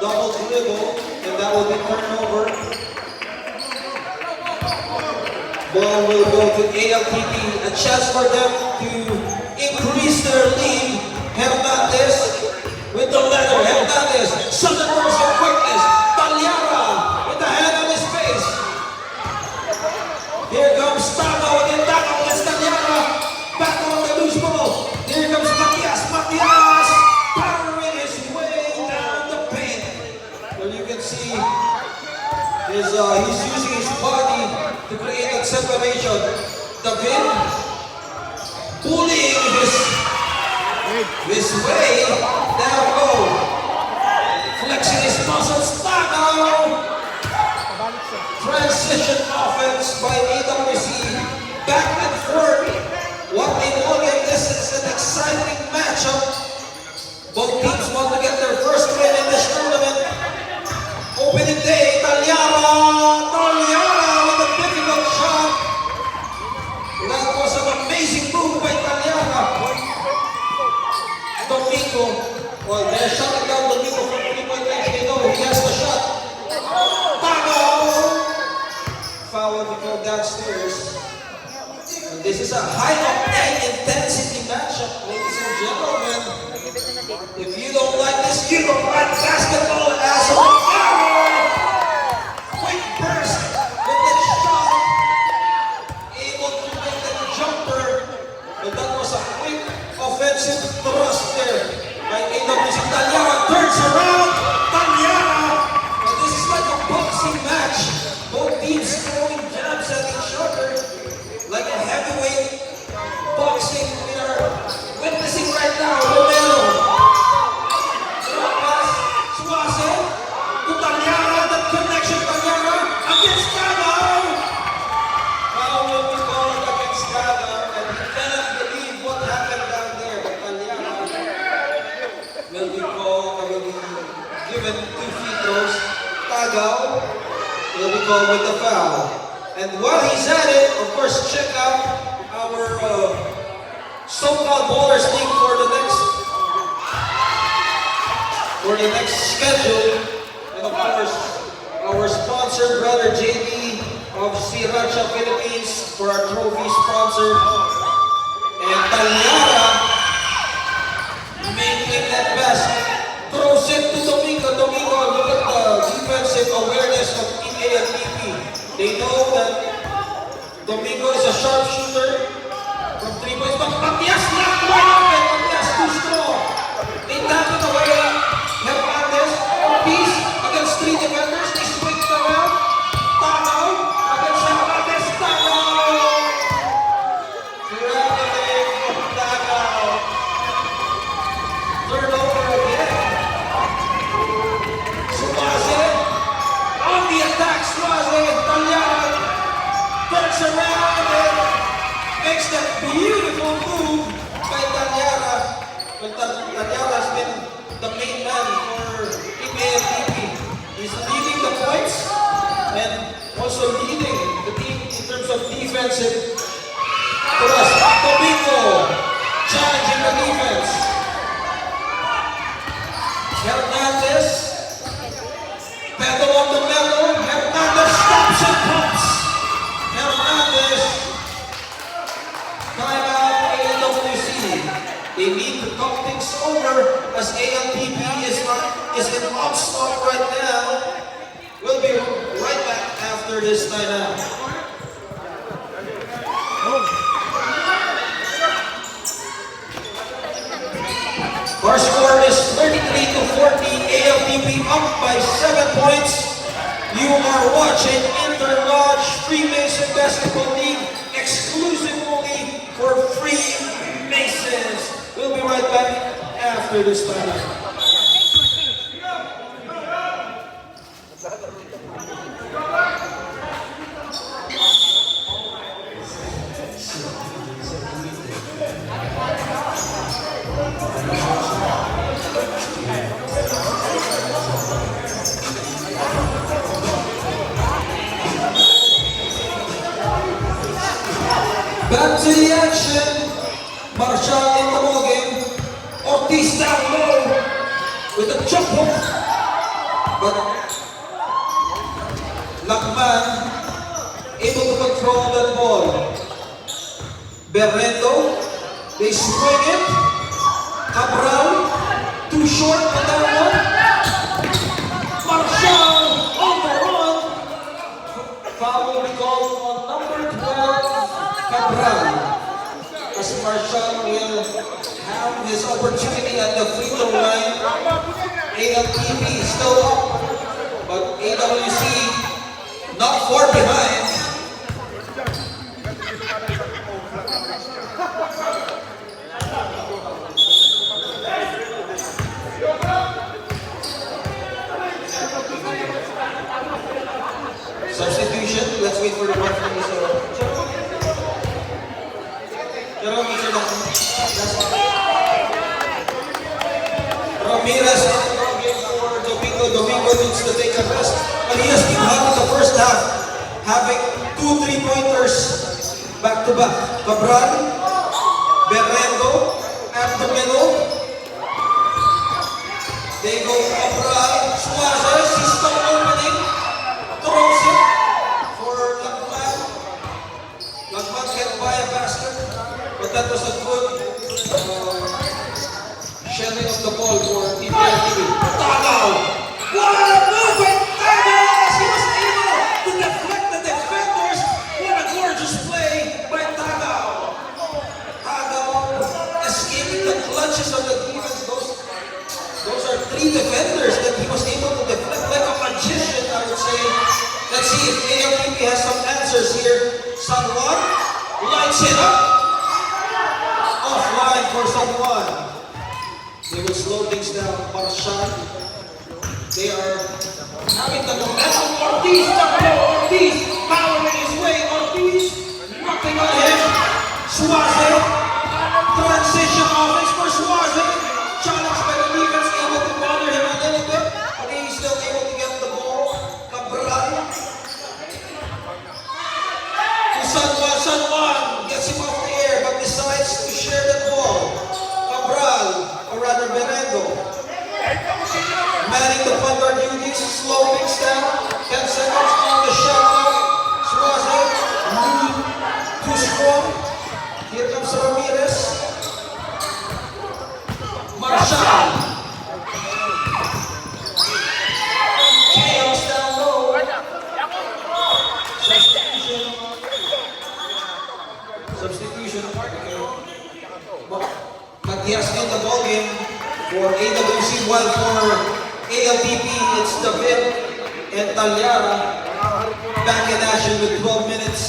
double dribble, and that will be turnover. Ball will go to ALTP, a chance for them to increase their lead. Hernandez with the leather. Hernandez, sudden burst of quickness. Talyara with the hand on his face. Here comes Tago again. Tago against Talyara. Back on the loose ball. Here comes Matias. Matias powering his way down the paint. Well, you can see he's using his body to create that separation. David pulling his way down low. Flexing his muscles. Tago. Transition offense by AWC. Back and forth. What they want in this is an exciting matchup. Both teams want to get their first win in this tournament. Opening day, Talyara with a difficult shot. That was an amazing move by Talyara. Domingo, well, they're shutting down Domingo from 3-point range. They know he has the shot. Tago! Foul to go downstairs. And this is a high intensity matchup, ladies and gentlemen. If you don't like this, you don't like basketball, asshole. Quick burst with that shot. Able to make that jumper. But that was a quick offensive thrust there by AWC. Talyara turns around. Talyara. And this is like a boxing match. Both teams throwing jabs at each other. Like a heavyweight boxing we are witnessing right now. Romero. Suase. To Talyara. That connection. Talyara against Tago. Foul will be called against Tago. And he cannot believe what happened down there. But Talyara will be given 2 free throws. Tago will be called with the foul. And while he's at it, of course, check out our so-called Ballers League for the next schedule. And of course, our sponsor, Brother JD of Sriracha Philippines, for our trophy sponsor. And Talyara making that basket. Throws it to Domingo. Domingo, look at the defensive awareness of ALTP. They know that Domingo is a sharpshooter from 3 points, but Matias not wide open. Matias too strong. They tap it away. Hernandez, piece against 3 defenders. They switch around. Tago against Hernandez. Tago. Traveling from Tago. Turnover again. Suase on the attack. Suase. Talyara turns around and makes that beautiful move by Talyara. Well, Talyara has been the main man for Team ALTP. He's leading the points and also leading the team in terms of defensive thrust. Domingo challenging the defense. Hernandez, pedal on the metal. Hernandez stops and pumps. Hernandez, timeout AWC. They need to talk things over as ALTP is in onslaught right now. We'll be right back after this timeout. Our score is 33-40. ALTP up by 7 points. You are watching Interlodge Freemason Basketball League exclusively for Freemasons. We'll be right back after this time. Back to the action. Marshall in the ball game. Ortiz down low with a jump hook. But Lakman able to control that ball. Berrendo, they swing it. Cabral, too short on that one. Marshall on the run. Foul will be called on number 12, Cabral. As Marshall will have his opportunity at the free throw line. ALTP still up, but AWC not far behind. Substitution, let's wait for the referee. Jerome, sir, Ramirez for Domingo. Domingo needs to take a rest, but he has been hot in the first half, having 2 3-pointers back to back. Cabral, Berrendo, at the middle. They go Cabral, Suarez, he's still opening, throws it for Lakman. Lakman can't buy a basket, but that was a good sharing of the ball for TPLTV. Tagaw! What a move by Tagaw! He was able to deflect the defenders. What a gorgeous play by Tagaw. Tagaw escaping the clutches of the defense. Those are 3 defenders that he was able to deflect like a magician, I would say. Let's see if ALTP has some answers here. San Juan lights it up. Offline for San Juan. They will slow things down. Marshall. They are having the momentum. Ortiz, Ortiz, powering his way. Ortiz, nothing on him. Suarez, transition offense for Suarez. Challenged by the defense, able to bother him a little bit, but he's still able to get the ball. Cabral. To San Juan. San Juan gets him off the air, but decides to share the ball. Cabral, or rather Berrendo, manning the point guard duties, slow things down, 10 seconds on the shot clock. Suarez, too strong. Here comes Ramirez. Marshall. Chaos down low. Substitution. Matias in the ball game for AWC, while for ALTP it's David and Talyara back in action with 12 minutes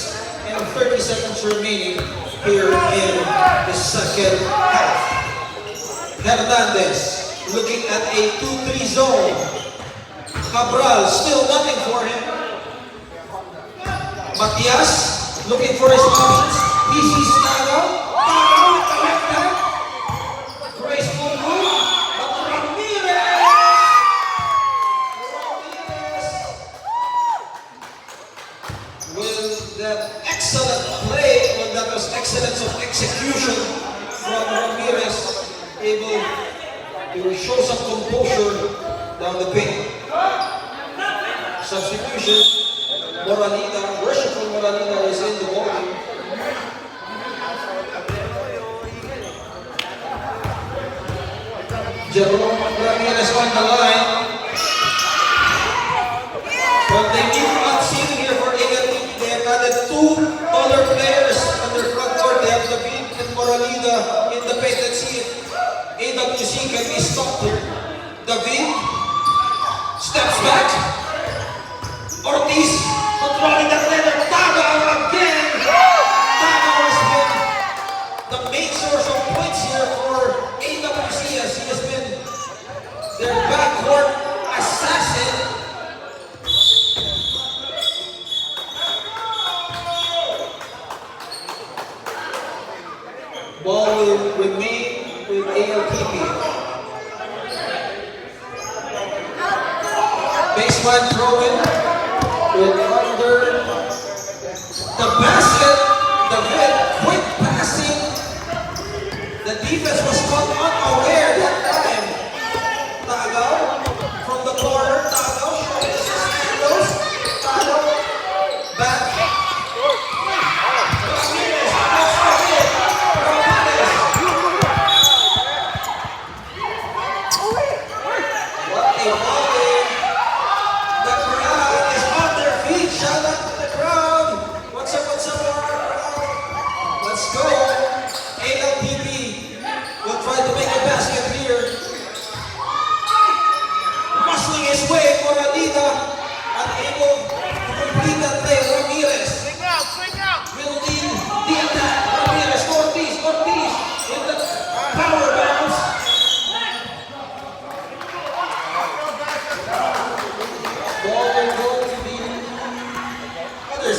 and 30 seconds remaining here in the second half. Hernandez looking at a 2-3 zone. Cabral still nothing for him. Matias looking for his options. He sees Tagaw. Tagaw with the left hand. Graceful move. But Ramirez. With that excellent play, well, that was excellence of execution from Ramirez, able to show some composure down the paint. Substitution. Moralina, worshipful Moralina is in the ballgame. Jerome Ramirez on the line. But they need not seeing here for ALTP. They have added 2 taller players on their front court. They have David and Moralina in the paint. Let's see if AWC can be stopped here. David steps back. Ortiz controlling that letter. Tagaw again. Tagaw has been the main source of points here for AWC, as he has been their backcourt assassin.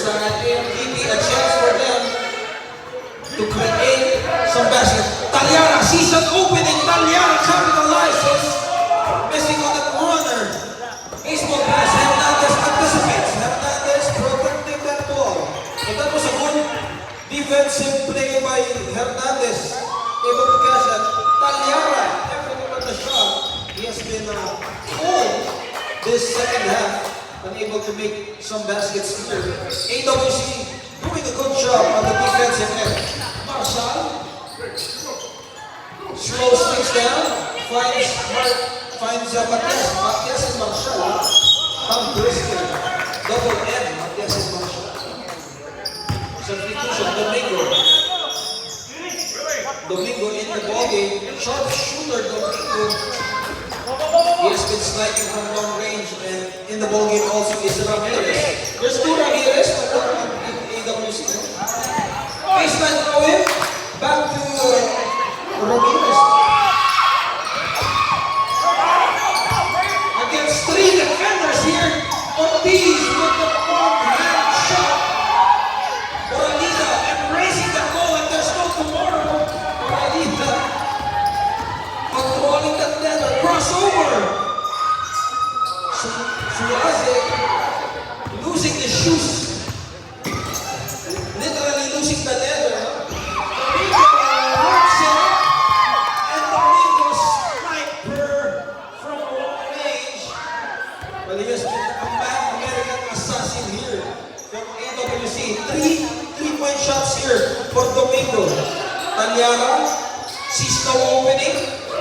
side and giving a chance for them to create some basket. Talyara sees an opening. Talyara capitalizes. Missing on the corner. Baseball pass. Hernandez anticipates. Hernandez protecting that ball. And that was a good defensive play by Hernandez. Able to catch that. Talyara, everything but the shot. He has been cold this second half. Unable to make some baskets here. AWC doing a good job on the defensive end. Marshall slows things down. Finds Matias. Matias and Marshall. Tom Brisker. Double M. Matias and Marshall. Substitution. Domingo in the ballgame. Sharp shooter Domingo. He has been sniping from long range, and in the ballgame also is Ramirez. There's two Ramirez in AWC. Baseline throw in. Back to Ramirez. Against three defenders here. Ortiz with the one-hand shot. Moralita embracing the ball, and there's no tomorrow. Moralita controlling that nether. Crossover. Suarez losing the shoes. Literally losing the leather. Domingo works it. And Domingo sniper from long range. Well, he has been a American assassin here from AWC. Three-point shots here for Domingo. Talyara sees no opening.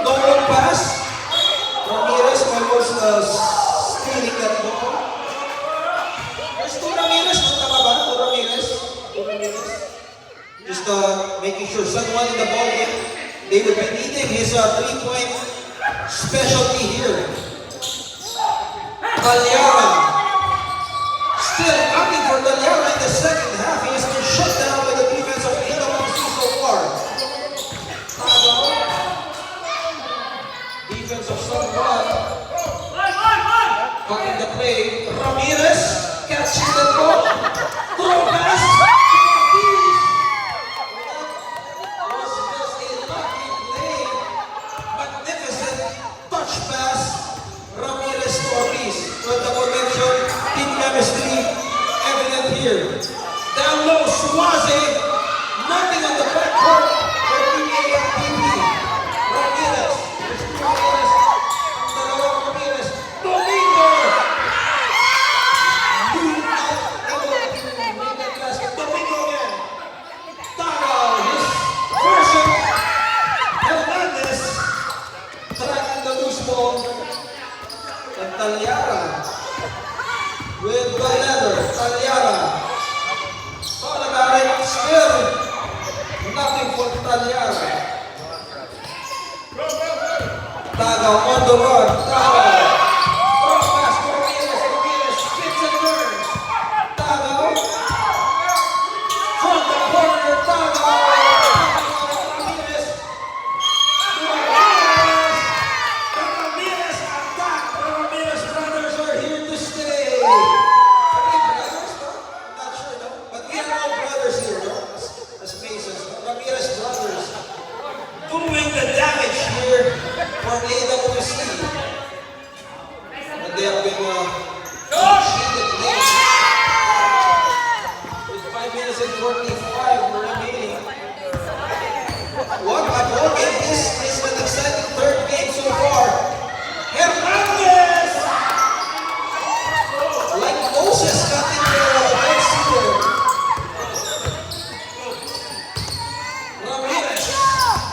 No long pass. Ramirez almost stealing that ball. There's two Ramirez. Tama ba? Two Ramirez. Just making sure someone in the ball game, they will be needing his 3-point specialty here. Talyara. Still acting for Talyara in the second half. He has been shut down by the defense of AWC so far. Defense of someone. Cutting the play. Ramirez catching the ball. Throw pass. That was just a lucky play. Magnificent touch pass. Ramirez to Ortiz. Well, the potential team chemistry evident here. Down low, Suarez. Nothing on the backcourt for PAFPP. Ramirez. Ramirez. Domingo. Domingo again. Tagaw. His version. Hernandez. Tracking the loose ball. And Talyara. With the leather. Talyara. Thought about it. Still nothing for Talyara. Tagaw on the run. Tagaw. Cross pass for Ramirez. Spins and turns. Tagaw. From the corner. Tagaw. Ramirez. The Ramirez attack. The Ramirez brothers are here to stay. Are they brothers? No? I'm not sure, no? But we are all brothers here, no? As Masons. Ramirez brothers. Doing the damage here for AWC. And they have been cheated late. With 5 minutes and 45 remaining. What a ball game. This is an exciting third game so far. Hernandez! Like Moses cutting the next here. Ramirez.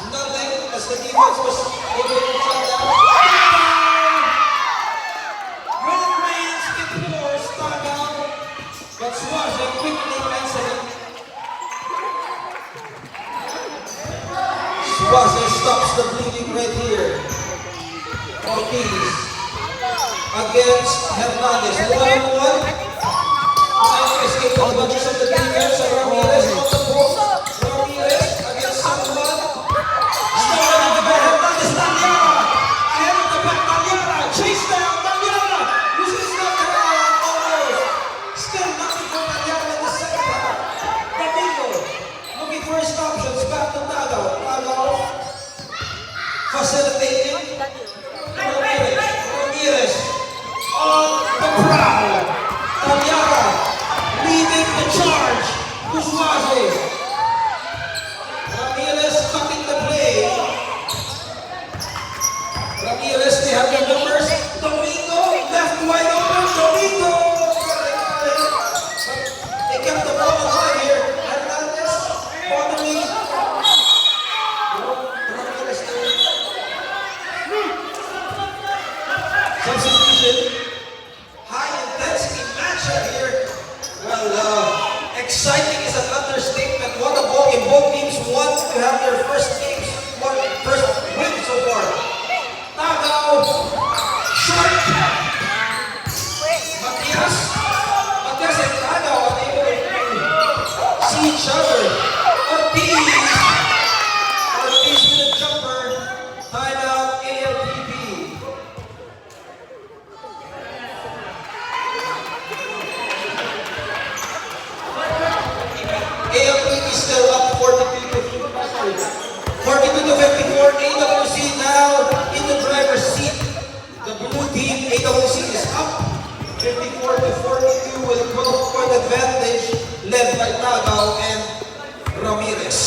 Nothing as the defense was able to shut down. Good range implores Tagaw. But Suarez quickly answered. Suarez stops the bleeding right here. Ortiz against Hernandez. 1-on-1. Escape on the bunches of the defense. Ramirez on the post. Ramirez against someone. Stolen in the back. Hernandez. Talyara. Ahead of the back. Talyara. Chase down. Talyara. Loses the almost. Still nothing for Talyara in the second. facilitating. Ramirez on the prowl. Talyara leading the charge. Kuswaze. Ramirez cutting the play. Ramirez, they have their numbers. Domingo, left wide open. Domingo. They kept the ball alive here. Hernandez, bottoming. Ramirez substitution. High intensity matchup here. Well, exciting is an understatement. What a ball game. Both teams want to have their first win so far. Tagaw, short. Matias and Tagaw are able to see each other. Ortiz with a jumper. Timeout, ALPP. ALPP still up 42 to 54. AWC now in the driver's seat. The blue team, AWC, is up 54 to 42 with a 12-point advantage led by Tagaw and Ramirez.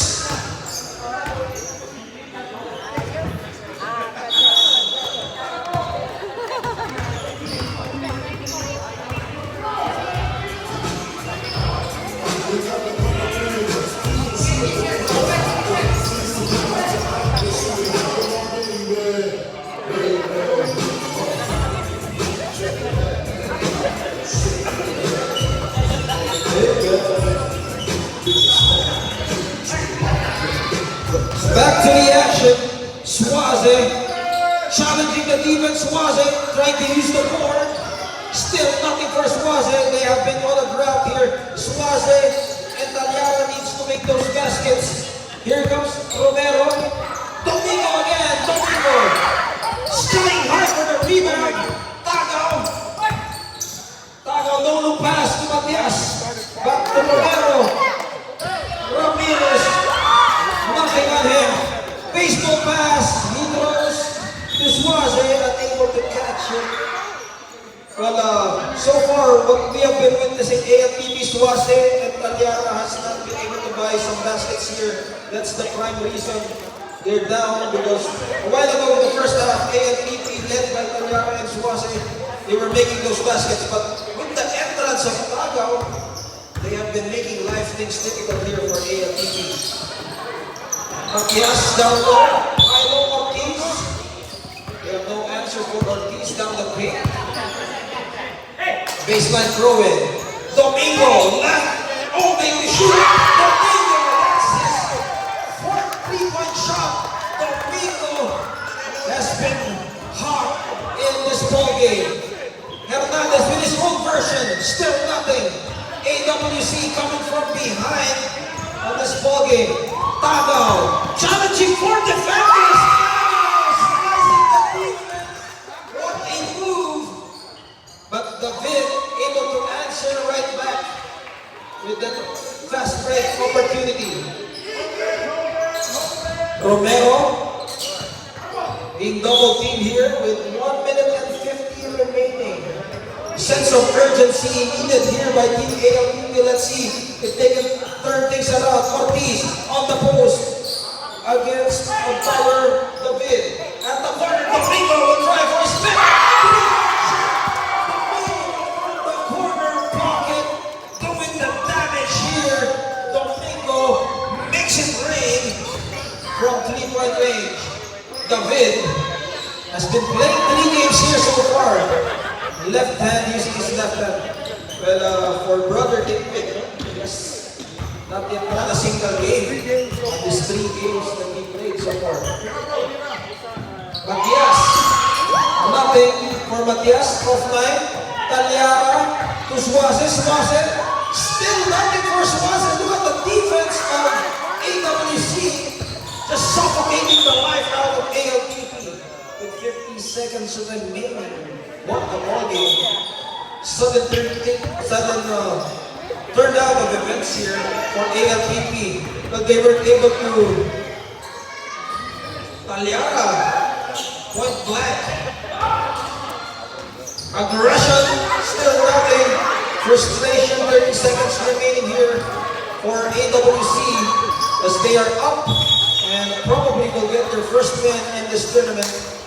Back to the action. Swaze challenging the defense. Swaze trying to use the board. Still nothing for Swaze. They have been on a drought here. Swaze and Talyara needs to make those baskets. Here comes Romero. Domingo again. Domingo skying high for the rebound. Tagaw no look pass to Matias. Back to Romero. Ramirez. Nothing on him. Baseball pass. He throws to Swaze, unable to catch him. Well, so far, what we have been witnessing, ALPP, Swaze, and Talyara has not been able to buy some baskets here. That's the prime reason they're down, because a while ago in the first half, ALPP led by Talyara and Swaze, they were making those baskets. But with the entrance of Tagaw, they have been making life things difficult here for ALPP. Matias down low, Milo Ortiz. They have no answer for Ortiz down the paint. Baseline throw in. Domingo left, opening the shoot. Domingo, that's his fourth three-point shot. Domingo has been hot in this ball game. Hernandez with his own version, still nothing. AWC coming from behind on this ball game. Tagaw challenging for defenders. Slicing the defense. What a move! But David able to answer right back with that fast break opportunity. Romero being double teamed here with 1 minute and 50 remaining. Sense of urgency needed here by Team ALPP. Let's see if they can turn things around. Ortiz on the post against Power David. At the corner, Domingo will try for a spin. Domingo from the corner pocket doing the damage here. Domingo makes it rain from 3-point range. David has been playing 3 games here so far. Left hand, using his left hand. Well, for brother David, yes, not yet won a single game on these 3 games that he played so far. Matias, nothing for Matias, off line. Talyara to Swaze, Swaze, still nothing for Swaze. Look at the defense of AWC, just suffocating the life out of ALPP with 50 seconds remaining. What a ball game. Sudden turnout of events here for ALPP. But they were able to Talyara Point blank. Aggression, still nothing. Frustration, 30 seconds remaining here for AWC as they are up and probably will get their first win in this tournament.